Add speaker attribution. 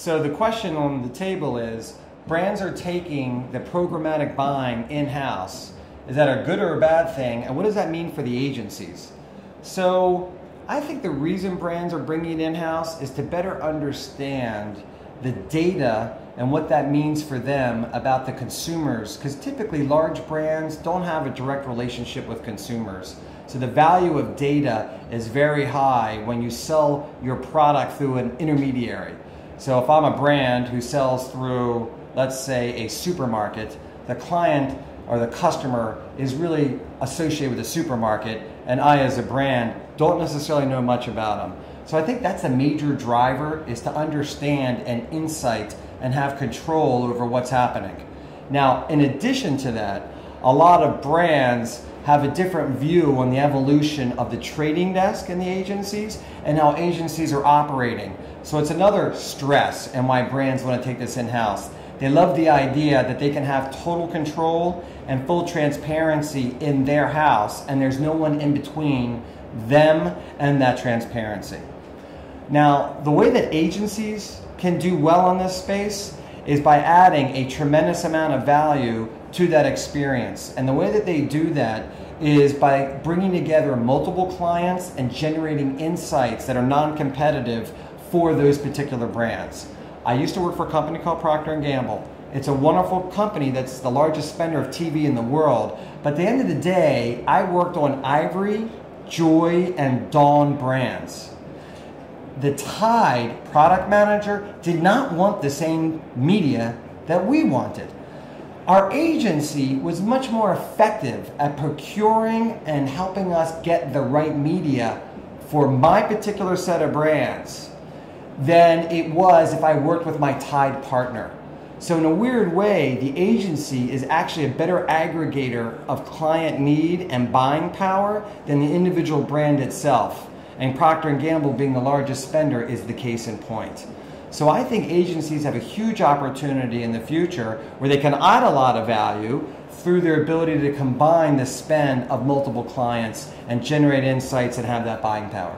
Speaker 1: So the question on the table is, brands are taking the programmatic buying in-house. Is that a good or a bad thing? And what does that mean for the agencies? So I think the reason brands are bringing it in-house is to better understand the data and what that means for them about the consumers, because typically large brands don't have a direct relationship with consumers. So the value of data is very high when you sell your product through an intermediary. So if I'm a brand who sells through, let's say, a supermarket, the client or the customer is really associated with the supermarket, and I as a brand don't necessarily know much about them. So I think that's a major driver, is to understand and insight and have control over what's happening. Now, in addition to that, a lot of brands have a different view on the evolution of the trading desk in the agencies and how agencies are operating. So it's another stress and why brands want to take this in-house. They love the idea that they can have total control and full transparency in their house, and there's no one in between them and that transparency. Now, the way that agencies can do well in this space is by adding a tremendous amount of value to that experience. And the way that they do that is by bringing together multiple clients and generating insights that are non-competitive for those particular brands. I used to work for a company called Procter & Gamble. It's a wonderful company that's the largest spender of TV in the world. But at the end of the day, I worked on Ivory, Joy, and Dawn brands. The Tide product manager did not want the same media that we wanted. Our agency was much more effective at procuring and helping us get the right media for my particular set of brands than it was if I worked with my Tide partner. So in a weird way, the agency is actually a better aggregator of client need and buying power than the individual brand itself. And Procter & Gamble, being the largest spender, is the case in point. So I think agencies have a huge opportunity in the future where they can add a lot of value through their ability to combine the spend of multiple clients and generate insights and have that buying power.